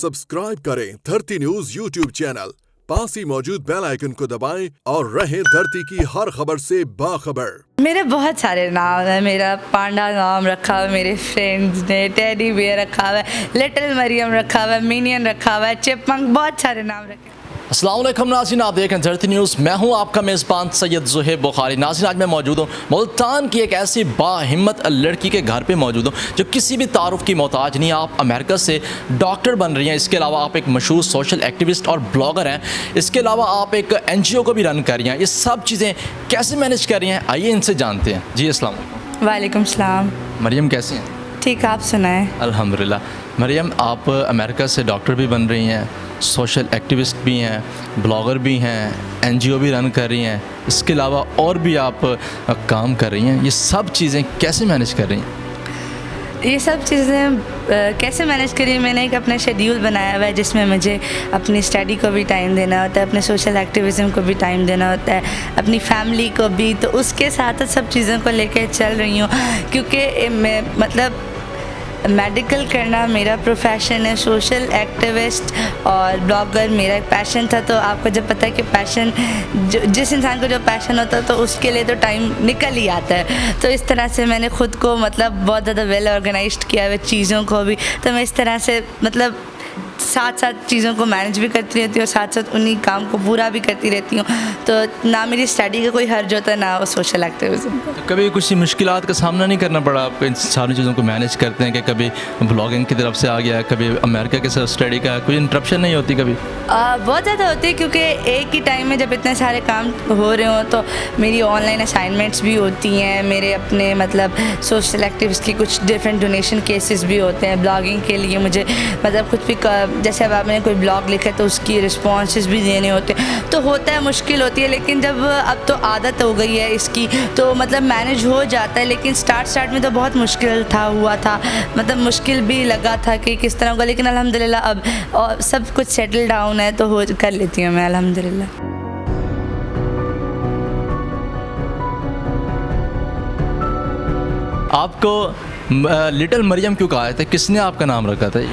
Subscribe करें धरती news YouTube channel, पास ही मौजूद बेल आइकन को दबाएं और रहें धरती की हर खबर से बाखबर। मेरे बहुत सारे नाम है। मेरा पांडा नाम रखा हुआ है, मेरे फ्रेंड्स ने टेडी बियर रखा हुआ है, लिटिल मरियम रखा हुआ है, मिनियन रखा हुआ है, चिपमंक, बहुत सारे नाम रखे। अस्सलाम वालेकुम नाज़रीन, आप देख रहे हैं धरती न्यूज़। मैं हूं आपका मेज़बान सैयद ज़ुहैब बुखारी। नाज़रीन, आज मैं मौजूद हूं मुल्तान की एक ऐसी बाहिम्मत लड़की के घर पे मौजूद हूं जो किसी भी तारुफ की मोहताज नहीं। आप अमेरिका से डॉक्टर बन रही हैं, इसके अलावा आप एक मशहूर सोशल एक्टिविस्ट और ब्लॉगर हैं, इसके अलावा आप एक NGO को भी रन कर रही हैं। ये सब चीज़ें कैसे मैनेज कर रही हैं, आइए इनसे जानते हैं। जी अस्सलाम वालेकुम। वालेकुम सलाम। मरियम कैसी हैं? ठीक, आप सुनाएं। अल्हम्दुलिल्लाह। मरियम, आप अमेरिका से डॉक्टर भी बन रही हैं, सोशल एक्टिविस्ट भी हैं, ब्लॉगर भी हैं, NGO भी रन कर रही हैं, इसके अलावा और भी आप काम कर रही हैं। ये सब चीज़ें कैसे मैनेज कर रही हैं? ये सब चीज़ें कैसे मैनेज करी, मैंने एक अपना शेड्यूल बनाया हुआ है जिसमें मुझे अपनी स्टडी को भी टाइम देना होता है, अपने सोशल एक्टिविज़म को भी टाइम देना होता है, अपनी फैमिली को भी। तो उसके साथ सब चीज़ों को लेकर चल रही हूँ, क्योंकि मैं मतलब मेडिकल करना मेरा प्रोफेशन है, सोशल एक्टिविस्ट और ब्लॉगर मेरा एक पैशन था। तो आपको जब पता है कि पैशन जिस इंसान को जो पैशन होता है तो उसके लिए तो टाइम निकल ही आता है। तो इस तरह से मैंने ख़ुद को मतलब बहुत ज़्यादा वेल ऑर्गेनाइज्ड किया हुआ चीज़ों को भी। तो मैं इस तरह से मतलब साथ साथ चीज़ों को मैनेज भी करती रहती हूँ और साथ साथ उन्हीं काम को पूरा भी करती रहती हूँ। तो ना मेरी स्टडी का कोई हर्ज होता है, ना वो सोशल एक्टिविज़म का। तो कभी कुछ मुश्किलात का सामना नहीं करना पड़ा आपको? इन सारी चीज़ों को मैनेज करते हैं कि कभी ब्लॉगिंग की तरफ से आ गया, कभी अमेरिका के साथ स्टडी का कोई इंटरप्शन नहीं होती कभी? बहुत ज़्यादा होती है, क्योंकि एक ही टाइम में जब इतने सारे काम हो रहे हों तो मेरी ऑनलाइन असाइनमेंट्स भी होती हैं, मेरे अपने मतलब सोशल एक्टिविस्ट की कुछ डिफरेंट डोनेशन केसेस भी होते हैं। ब्लॉगिंग के लिए मुझे मतलब कुछ भी जैसे अब आपने कोई ब्लॉग लिखा है तो उसकी रिस्पॉन्सेस भी देने होते हैं। तो होता है, मुश्किल होती है, लेकिन जब अब तो आदत हो गई है इसकी तो मतलब मैनेज हो जाता है। लेकिन स्टार्ट में तो बहुत मुश्किल हुआ था, मतलब मुश्किल भी लगा था कि किस तरह होगा, लेकिन अल्हम्दुलिल्लाह अब और सब कुछ सेटल डाउन है तो हो कर लेती हूँ मैं अल्हम्दुलिल्लाह। आपको लिटिल मरियम क्यों कहा था? किसने आपका नाम रखा था?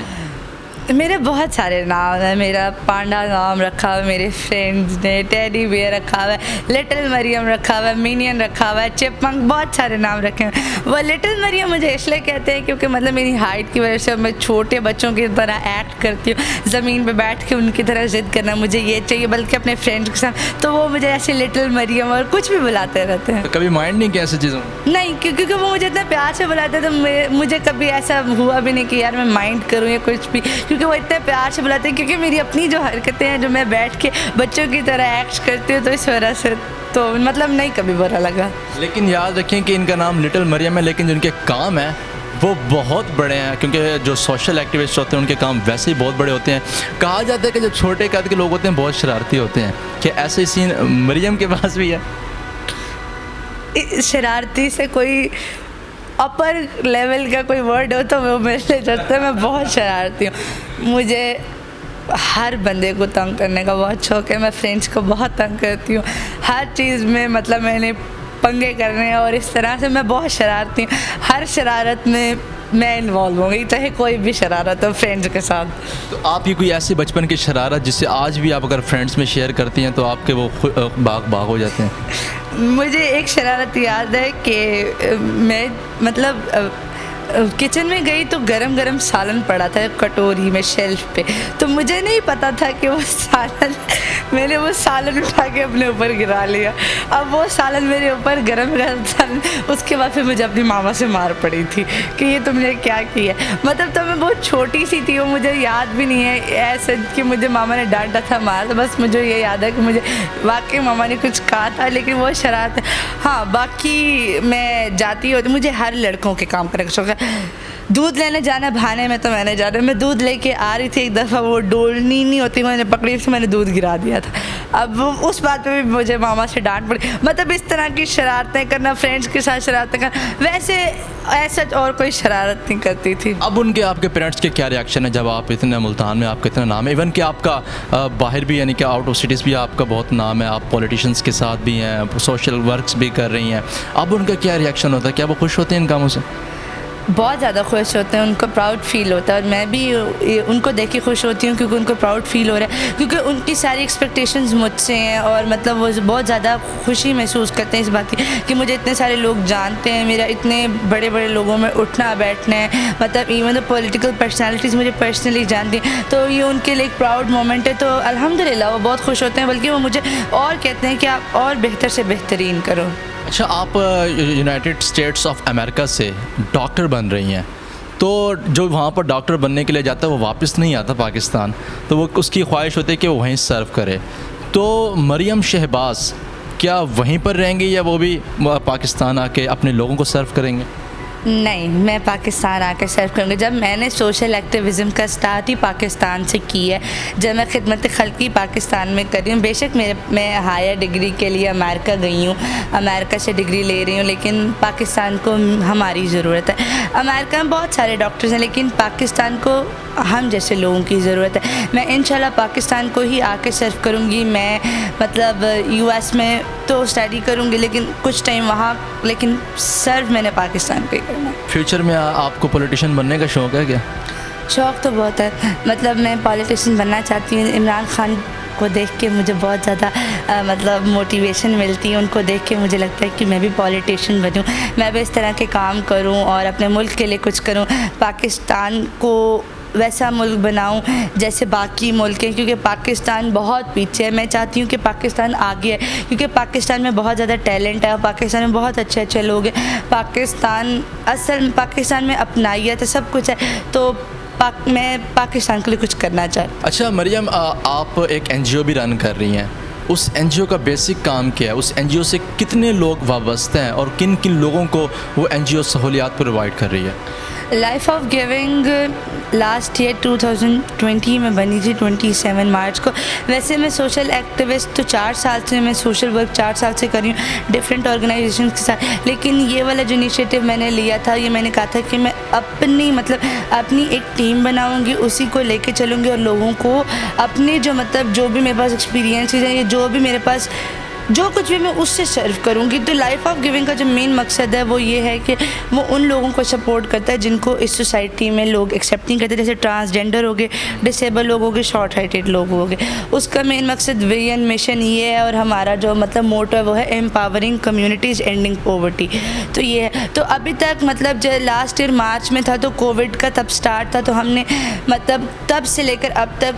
मेरे बहुत सारे नाम हैं। मेरा पांडा नाम रखा हुआ है, मेरे फ्रेंड्स ने टेडी बियर रखा हुआ है, लिटिल मरियम रखा हुआ है, मिनियन रखा हुआ है, चिपमंक, बहुत सारे नाम रखे हैं। वो लिटिल मरियम मुझे इसलिए कहते हैं क्योंकि मतलब मेरी हाइट की वजह से मैं छोटे बच्चों की तरह एक्ट करती हूँ, ज़मीन पे बैठ के उनकी तरह ज़िद करना, मुझे ये चाहिए, बल्कि अपने फ्रेंड्स के साथ। तो वो मुझे ऐसे लिटिल मरियम और कुछ भी बुलाते रहते हैं। तो कभी माइंड नहीं किया ऐसी चीज़ों? नहीं, क्योंकि वो मुझे इतना प्यार से बुलाते हैं तो मुझे कभी ऐसा हुआ भी नहीं कि यार मैं माइंड करूँ या कुछ भी, क्योंकि वो इतने प्यार से बुलाते हैं। क्योंकि मेरी अपनी जो हरकतें हैं, जो मैं बैठ के बच्चों की तरह एक्ट करती हूँ, तो इस वजह से तो मतलब नहीं कभी बुरा लगा। लेकिन याद रखें कि इनका नाम लिटिल मरियम है, लेकिन जिनके काम है वो बहुत बड़े हैं, क्योंकि जो सोशल एक्टिविस्ट होते हैं उनके काम वैसे ही बहुत बड़े होते हैं। कहा जाता है कि जो छोटे कद के लोग होते हैं बहुत शरारती होते हैं। कि ऐसे सीन मरियम के पास भी है? शरारती से कोई अपर लेवल का कोई वर्ड हो तो वो मेरे लिए जाता है। मैं बहुत शरारती हूँ, मुझे हर बंदे को तंग करने का बहुत शौक़ है। मैं फ्रेंड्स को बहुत तंग करती हूँ हर चीज़ में, मतलब मैंने पंगे करने हैं और इस तरह से मैं बहुत शरारती हूँ। हर शरारत में मैं इन्वॉल्व होंगी, चाहे कोई भी शरारत हो फ्रेंड्स के साथ। तो आपकी कोई ऐसी बचपन की शरारत जिससे आज भी आप अगर फ्रेंड्स में शेयर करती हैं तो आपके वो बाग हो जाते हैं? मुझे एक शरारत याद है कि मैं मतलब किचन में गई तो गरम सालन पड़ा था कटोरी में शेल्फ पे। तो मुझे नहीं पता था कि वो सालन, मैंने वो सालन उठा के अपने ऊपर गिरा लिया। अब वो सालन मेरे ऊपर गरम सालन, उसके बाद फिर मुझे अपनी मामा से मार पड़ी थी कि ये तुमने क्या किया। मतलब तो मैं बहुत छोटी सी थी, वो मुझे याद भी नहीं है ऐसे कि मुझे मामा ने डांटा था, मारा। तो बस मुझे ये याद है कि मुझे वाकई मामा ने कुछ कहा था, लेकिन वो शरारत। हाँ, बाकी मैं जाती होती, मुझे हर लड़कों के काम करने का शौक़ है। दूध लेने जाना बहाने में तो मैंने जाना, मैं दूध लेके आ रही थी, एक दफ़ा वो डोलनी नहीं होती, मैंने पकड़ी थी, मैंने दूध गिरा दिया था। अब उस बात पे भी मुझे मामा से डांट पड़ी। मतलब इस तरह की शरारतें करना, फ्रेंड्स के साथ शरारतें करना, वैसे ऐसा और कोई शरारत नहीं करती थी। अब उनके आपके पेरेंट्स के क्या रिएक्शन है जब आप इतने मुल्तान में आपका इतना नाम है, इवन कि आपका बाहर भी यानी कि आउट ऑफ सिटीज़ भी आपका बहुत नाम है, आप पॉलिटिशियंस के साथ भी हैं, सोशल वर्क्स भी कर रही हैं, अब उनका क्या रिएक्शन होता है? क्या वो खुश होते हैं इन कामों से? बहुत ज़्यादा खुश होते हैं, उनको प्राउड फील होता है और मैं भी उनको देख के खुश होती हूँ क्योंकि उनको प्राउड फील हो रहा है, क्योंकि उनकी सारी एक्सपेक्टेशंस मुझसे हैं और मतलब वो बहुत ज़्यादा खुशी महसूस करते हैं इस बात की कि मुझे इतने सारे लोग जानते हैं, मेरा इतने बड़े बड़े लोगों में उठना बैठना है, मतलब इवन तो पॉलिटिकल पर्सनैलिटीज़ मुझे पर्सनली जानती हैं, तो ये उनके लिए एक प्राउड मोमेंट है। तो अल्हम्दुलिल्लाह वो बहुत खुश होते हैं, बल्कि वो मुझे और कहते हैं कि आप और बेहतर से बेहतरीन करो। अच्छा, आप यूनाइटेड स्टेट्स ऑफ अमेरिका से डॉक्टर बन रही हैं, तो जो वहाँ पर डॉक्टर बनने के लिए जाता है वो वापस नहीं आता पाकिस्तान, तो वो उसकी ख्वाहिश होती है कि वो वहीं सर्व करे। तो मरियम शहबाज क्या वहीं पर रहेंगी या वो भी पाकिस्तान आके अपने लोगों को सर्व करेंगे? नहीं, मैं पाकिस्तान आकर सर्व करूँगी। जब मैंने सोशल एक्टिविज़म का स्टार्ट ही पाकिस्तान से की है, जब मैं खिदमत खल्क़ी पाकिस्तान में कर रही हूँ, बेशक मैं हायर डिग्री के लिए अमेरिका गई हूँ, अमेरिका से डिग्री ले रही हूँ, लेकिन पाकिस्तान को हमारी ज़रूरत है। अमेरिका में बहुत सारे डॉक्टर्स हैं, लेकिन पाकिस्तान को हम जैसे लोगों की ज़रूरत है। मैं इंशाल्लाह पाकिस्तान को ही आके सर्व करूँगी। मैं मतलब यूएस में तो स्टडी करूँगी, लेकिन कुछ टाइम वहाँ, लेकिन सर्व मैंने पाकिस्तान को ही करना है। फ्यूचर में आपको पॉलिटिशियन बनने का शौक़ है क्या? शौक़ तो बहुत है, मतलब मैं पॉलिटिशियन बनना चाहती हूँ। इमरान खान को देख के मुझे बहुत ज़्यादा मतलब मोटिवेशन मिलती है, उनको देख के मुझे लगता है कि मैं भी पॉलिटिशियन बनूँ, मैं भी इस तरह के काम करूँ और अपने मुल्क के लिए कुछ करूँ, पाकिस्तान को वैसा मुल्क बनाऊं जैसे बाकी मुल्क हैं, क्योंकि पाकिस्तान बहुत पीछे है। मैं चाहती हूँ कि पाकिस्तान आगे है, क्योंकि पाकिस्तान में बहुत ज़्यादा टैलेंट है और पाकिस्तान में बहुत अच्छे अच्छे लोग हैं। पाकिस्तान में अपनाइयत है, सब कुछ है, तो मैं पाकिस्तान के लिए कुछ करना चाहती हूँ। अच्छा मरियम, आप एक NGO भी रन कर रही हैं, उस NGO का बेसिक काम क्या है? उस NGO से कितने लोग वाबस्ते हैं और किन किन लोगों को वो NGO सहूलियात प्रोवाइड कर रही है? Life of giving last year 2020 में बनी थी, 27 मार्च को। वैसे मैं सोशल एक्टिविस्ट तो 4 साल से, मैं सोशल वर्क 4 साल से कर रही हूँ डिफरेंट ऑर्गेनाइजेशन के साथ, लेकिन ये वाला जो इनिशिएटिव मैंने लिया था, ये मैंने कहा था कि मैं अपनी एक टीम बनाऊँगी, उसी को लेके चलूँगी और लोगों को अपने जो भी मेरे पास एक्सपीरियंसेस हैं, ये जो भी मेरे पास जो कुछ भी मैं उससे सर्व करूँगी। तो लाइफ ऑफ गिविंग का जो मेन मकसद है वो ये है कि वो उन लोगों को सपोर्ट करता है जिनको इस सोसाइटी में लोग एक्सेप्ट नहीं करते, जैसे ट्रांसजेंडर हो गए, डिसेबल लोग हो गए, शॉर्ट हाइटेड लोग हो गए। उसका मेन मकसद, विजन, मिशन ये है, और हमारा जो मोटो है वो है एम्पावरिंग कम्युनिटीज़, एंडिंग पॉवर्टी। तो ये है। तो अभी तक जो लास्ट ईयर मार्च में था, तो कोविड का तब स्टार्ट था, तो हमने तब से लेकर अब तक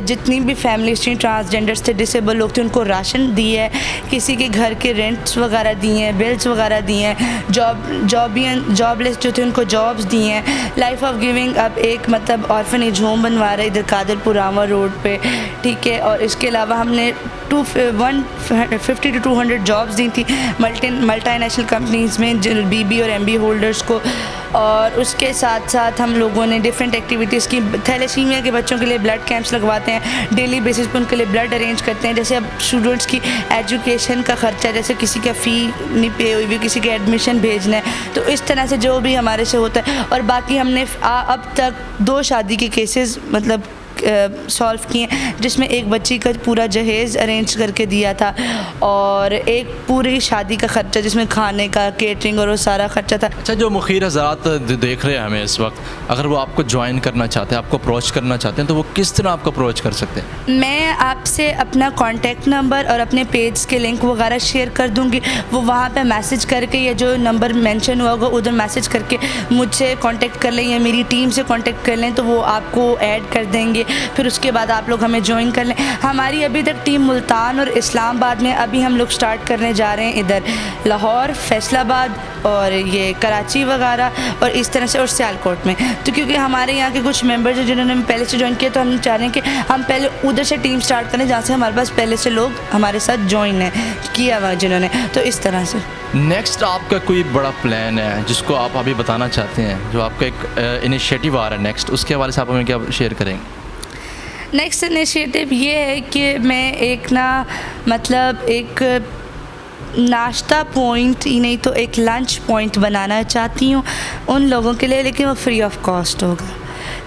जितनी भी फैमिलीज थी, ट्रांसजेंडर्स थे, डिसेबल लोग थे, उनको राशन दिए है, किसी के घर के रेंट्स वगैरह दिए हैं, बिल्स वगैरह दिए हैं, जॉबलेस जो थे उनको जॉब्स दिए हैं। लाइफ ऑफ गिविंग अब एक ऑर्फनेज होम बनवा रहा है इधर कादरपुर रामा रोड पे, ठीक है। और इसके अलावा हमने 150 to 200 जॉब्स दी थी मल्टीनेशनल कंपनीज़ में, BB और MB होल्डर्स को। और उसके साथ साथ हम लोगों ने डिफरेंट एक्टिविटीज़ की, थैलेसीमिया के बच्चों के लिए ब्लड कैंप्स लगवाते हैं, डेली बेसिस पे उनके लिए ब्लड अरेंज करते हैं। जैसे अब स्टूडेंट्स की एजुकेशन का ख़र्चा, जैसे किसी का फ़ी नहीं पे हुई भी, किसी के एडमिशन भेजना है, तो इस तरह से जो भी हमारे से होता है। और बाकी हमने अब तक 2 शादी के केसेस सॉल्व किए, जिसमें एक बच्ची का पूरा जहेज़ अरेंज करके दिया था और एक पूरी शादी का ख़र्चा जिसमें खाने का, केटरिंग और वो सारा ख़र्चा था। अच्छा, जो मुखीर हज़रात देख रहे हैं हमें इस वक्त, अगर वो आपको ज्वाइन करना चाहते हैं, आपको अप्रोच करना चाहते हैं, तो वो किस तरह आपको अप्रोच कर सकते हैं? मैं आपसे अपना कॉन्टैक्ट नंबर और अपने पेज के लिंक वगैरह शेयर कर दूँगी, वो वहाँ पे मैसेज करके, या जो नंबर मेंशन हुआ होगा उधर मैसेज करके मुझसे कॉन्टैक्ट कर लें या मेरी टीम से कॉन्टैक्ट कर लें, तो वो आपको ऐड कर देंगे। फिर उसके बाद आप लोग हमें ज्वाइन कर लें। हमारी अभी तक टीम मुल्तान और इस्लामाबाद में, अभी हम लोग स्टार्ट करने जा रहे हैं इधर लाहौर, फैसलाबाद और ये कराची वगैरह, और इस तरह से, और सियालकोट में। तो क्योंकि हमारे यहाँ के कुछ मेंबर्स हैं जिन्होंने पहले से ज्वाइन किया, तो हम चाह रहे हैं कि हम पहले उधर से टीम स्टार्ट करें जहाँ से हमारे पास पहले से लोग हमारे साथ ज्वाइन है किया हुआ जिन्होंने, तो इस तरह से। नेक्स्ट आपका कोई बड़ा प्लान है जिसको आप अभी बताना चाहते हैं, जो आपका एक इनिशिएटिव आ रहा है नेक्स्ट, उसके हवाले से आप हमें क्या शेयर करेंगे? नेक्स्ट इनिशिएटिव ये है कि मैं एक नाश्ता पॉइंट ही नहीं तो एक लंच पॉइंट बनाना चाहती हूँ उन लोगों के लिए, लेकिन वो फ्री ऑफ कॉस्ट होगा।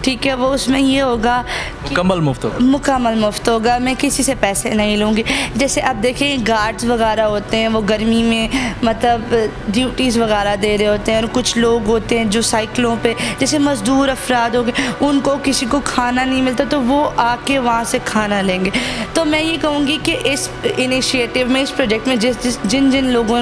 ठीक है, वो उसमें ये होगा मुकम्मल मुफ्त होगा। मुकम्मल मुफ्त होगा, मैं किसी से पैसे नहीं लूँगी। जैसे आप देखें गार्ड्स वगैरह होते हैं, वो गर्मी में मतलब ड्यूटीज़ वगैरह दे रहे होते हैं, और कुछ लोग होते हैं जो साइकिलों पे, जैसे मज़दूर अफराद हो गए, उनको किसी को खाना नहीं मिलता तो वो आके वहाँ से खाना लेंगे। तो मैं ये कहूँगी कि इस इनिशिएटिव में, इस प्रोजेक्ट में जिन लोगों,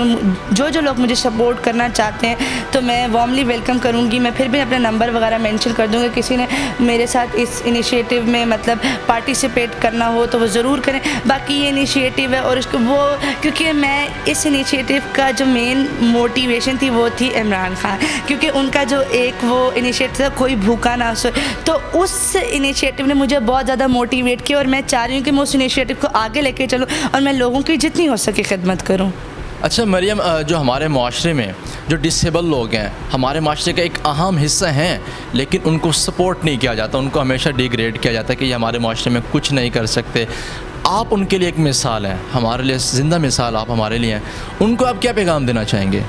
जो लोग मुझे सपोर्ट करना चाहते हैं, तो मैं वार्मली वेलकम करूँगी। मैं फिर भी अपना नंबर वगैरह मेंशन कर दूँगी, किसी ने मेरे साथ इस इनिशिएटिव में मतलब पार्टिसिपेट करना हो तो वो ज़रूर करें। बाकी ये इनिशिएटिव है और उसको वो, क्योंकि मैं इस इनिशिएटिव का जो मेन मोटिवेशन थी वो थी इमरान खान, क्योंकि उनका जो एक वो इनिशिएटिव था कोई भूखा ना सोए, तो उस इनिशिएटिव ने मुझे बहुत ज़्यादा मोटिवेट किया और मैं चाह रही हूँ कि मैं उस इनिशिएटिव को आगे लेके चलूँ और मैं लोगों की जितनी हो सके खिदमत करूँ। अच्छा मरियम, जो हमारे माशरे में जो डिसेबल लोग हैं, हमारे माशरे का एक अहम हिस्सा हैं, लेकिन उनको सपोर्ट नहीं किया जाता, उनको हमेशा डिग्रेड किया जाता है कि ये हमारे माशरे में कुछ नहीं कर सकते। आप उनके लिए एक मिसाल हैं, हमारे लिए ज़िंदा मिसाल आप हमारे लिए हैं। उनको आप क्या पैगाम देना चाहेंगे?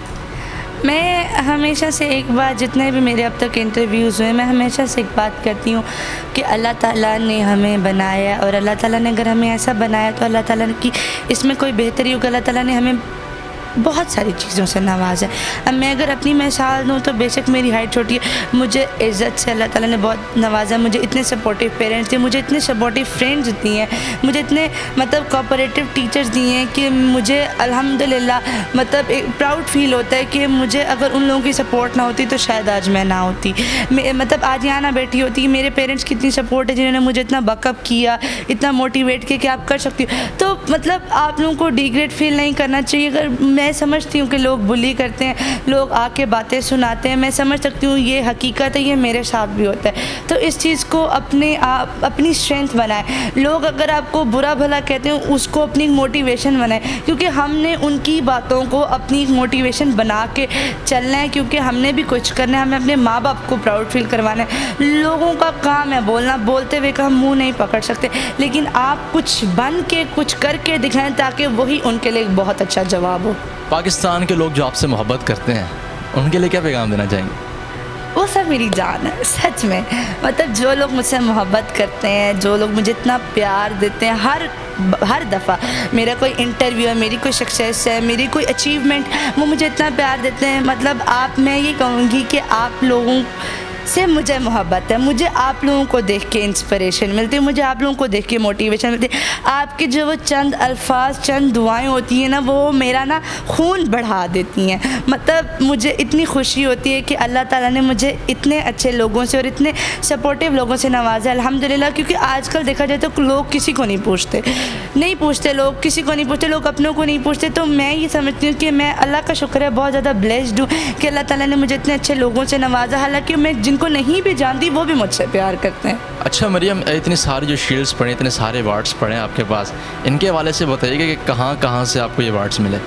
मैं हमेशा से एक बात, जितने भी मेरे अब तक इंटरव्यूज़ हुए, मैं हमेशा से एक बात कहती हूँ कि अल्लाह ताला ने हमें बनाया, और अल्लाह ताला ने अगर हमें ऐसा बनाया तो अल्लाह ताला की इसमें कोई बेहतरी होगी। अल्लाह ताला ने हमें बहुत सारी चीज़ों से नवाजा है। अब मैं अगर अपनी मिसाल दूँ तो बेशक मेरी हाइट छोटी है, मुझे इज़्ज़त से अल्लाह ताला ने बहुत नवाजा। मुझे इतने सपोर्टिव पेरेंट्स दिए, मुझे इतने सपोर्टिव फ्रेंड्स दिए हैं, मुझे इतने मतलब कोऑपरेटिव टीचर्स दिए हैं कि मुझे अल्हम्दुलिल्लाह मतलब एक प्राउड फील होता है कि मुझे अगर उन लोगों की सपोर्ट ना होती तो शायद आज मैं ना होती, मतलब आज यहाँ ना बैठी होती। मेरे पेरेंट्स की इतनी सपोर्ट है जिन्होंने मुझे इतना बकअप किया, इतना मोटिवेट किया कि आप कर सकती हो। तो मतलब आप लोगों को डिग्रेड फील नहीं करना चाहिए। अगर मैं समझती हूँ कि लोग बुली करते हैं, लोग आके बातें सुनाते हैं, मैं समझ सकती हूँ, ये हकीकत है, ये मेरे साथ भी होता है। तो इस चीज़ को अपनी स्ट्रेंथ बनाए। लोग अगर आपको बुरा भला कहते हैं उसको अपनी मोटिवेशन बनाए, क्योंकि हमने उनकी बातों को अपनी मोटिवेशन बना के चलना है, क्योंकि हमने भी कुछ करना है, हमें अपने माँ बाप को प्राउड फील करवाना है। लोगों का काम है बोलना, बोलते हुए का हम मुँह नहीं पकड़ सकते, लेकिन आप कुछ बन के कुछ करके दिखाएं ताकि वही उनके लिए एक बहुत अच्छा जवाब हो। पाकिस्तान के लोग जो आपसे मोहब्बत करते हैं उनके लिए क्या पैगाम देना चाहेंगे? वो सब मेरी जान है सच में। मतलब जो लोग मुझसे मोहब्बत करते हैं, जो लोग मुझे इतना प्यार देते हैं, हर दफ़ा मेरा कोई इंटरव्यू है, मेरी कोई सक्सेस है, मेरी कोई अचीवमेंट, वो मुझे इतना प्यार देते हैं। मतलब मैं ये कहूँगी कि आप लोगों से मुझे मोहब्बत है, मुझे आप लोगों को देख के इंस्पिरेशन मिलती है, मुझे आप लोगों को देख के मोटिवेशन मिलती है। आपके जो वो चंद अल्फाज, चंद दुआएं होती हैं ना, वो मेरा ना खून बढ़ा देती हैं। मतलब मुझे इतनी खुशी होती है कि अल्लाह ताला ने मुझे इतने अच्छे लोगों से और इतने सपोर्टिव लोगों से नवाजा, अल्हम्दुलिल्लाह। क्योंकि आजकल देखा जाए तो लोग किसी को नहीं पूछते, लोग किसी को नहीं पूछते, लोग अपनों को नहीं पूछते। तो मैं ये समझती हूँ कि मैं, अल्लाह का शुक्र है, बहुत ज़्यादा ब्लेस्ड हूँ कि अल्लाह ताला ने मुझे इतने अच्छे लोगों से नवाजा। हालांकि मैं जिनको नहीं भी जानती वो भी मुझसे प्यार करते हैं। अच्छा मरियम, इतनी सारी जो शील्ड्स पढ़े, इतने सारे अवार्ड्स पढ़े आपके पास, इनके हवाले से बताइएगा कि कहाँ से आपको ये अवार्ड्स मिले?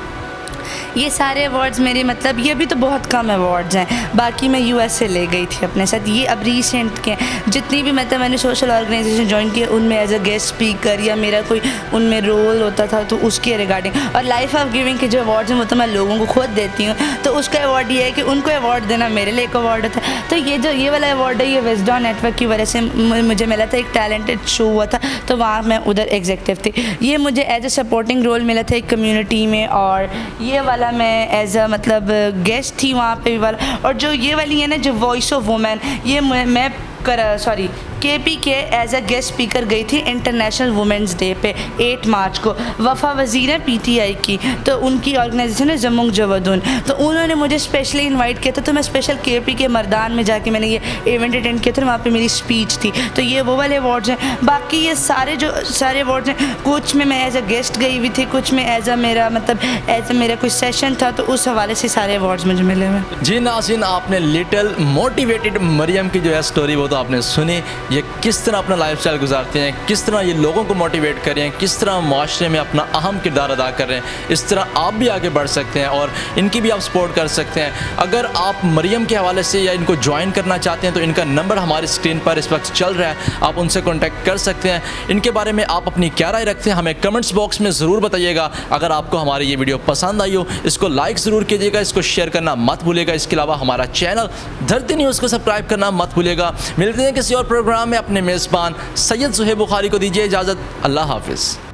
ये सारे अवार्ड्स मेरे, मतलब ये भी तो बहुत कम अवार्ड्स हैं, बाकी मैं यूएस से ले गई थी अपने साथ। ये अब रिसेंट के जितनी भी मतलब मैंने सोशल ऑर्गेनाइजेशन ज्वाइन किए उनमें एज अ गेस्ट स्पीकर या मेरा कोई उनमें रोल होता था तो उसके रिगार्डिंग। और लाइफ ऑफ गिविंग के जो अवार्ड्स हैं वो तो मैं लोगों को खुद देती हूँ, तो उसका अवार्ड ये है कि उनको अवार्ड देना मेरे लिए एक अवार्ड होता है। तो ये वाला अवार्ड है, ये विज़डॉम नेटवर्क की वजह से मुझे मिला था। एक टैलेंटेड शो हुआ था तो वहाँ मैं उधर एग्जीक्यूटिव थी। ये मुझे एज अ सपोर्टिंग रोल मिला था एक कम्युनिटी में, और ये वाला मैं एज अ मतलब गेस्ट थी वहाँ पे भी वाला। और जो ये वाली है ना, जो वॉइस ऑफ वुमेन, ये मैं KP के एज अ गेस्ट स्पीकर गई थी इंटरनेशनल वुमेंस डे पे 8 मार्च को। वफ़ा वज़ीर है PTI की, तो उनकी ऑर्गेनाइजेशन है जमुंग जवदुन, तो उन्होंने मुझे स्पेशली इनवाइट किया था। तो मैं स्पेशल KP के मर्दान में जाके मैंने ये इवेंट अटेंड किया था, वहाँ पे मेरी स्पीच थी। तो ये वो वाले अवार्ड्स हैं। बाकी ये सारे अवार्ड्स हैं, कुछ में मैं एज अ गेस्ट गई हुई थी, कुछ में एज अ मेरा कोई सेशन था, तो उस हवाले से सारे अवार्ड्स मुझे मिले हुए। जी नाज़रीन, आपने लिटिल मोटिवेटेड मरियम की जो है स्टोरी वो तो आपने सुनी। ये किस तरह अपना लाइफस्टाइल गुजारते हैं, किस तरह ये लोगों को मोटिवेट कर रहे हैं, किस तरह माशरे में अपना अहम किरदार अदा कर रहे हैं। इस तरह आप भी आगे बढ़ सकते हैं और इनकी भी आप सपोर्ट कर सकते हैं। अगर आप मरियम के हवाले से या इनको ज्वाइन करना चाहते हैं तो इनका नंबर हमारी स्क्रीन पर इस वक्त चल रहा है, आप उनसे कॉन्टैक्ट कर सकते हैं। इनके बारे में आप अपनी क्या राय रखते हैं हमें कमेंट्स बॉक्स में ज़रूर बताइएगा। अगर आपको हमारी ये वीडियो पसंद आई हो इसको लाइक ज़रूर कीजिएगा, इसको शेयर करना मत भूलिएगा। इसके अलावा हमारा चैनल धरती न्यूज़ को सब्सक्राइब करना मत भूलिएगा। मिलते हैं किसी और प्रोग्राम में। अपने मेज़बान सैयद ज़ुहैब बुखारी को दीजिए इजाज़त। अल्लाह हाफिज़।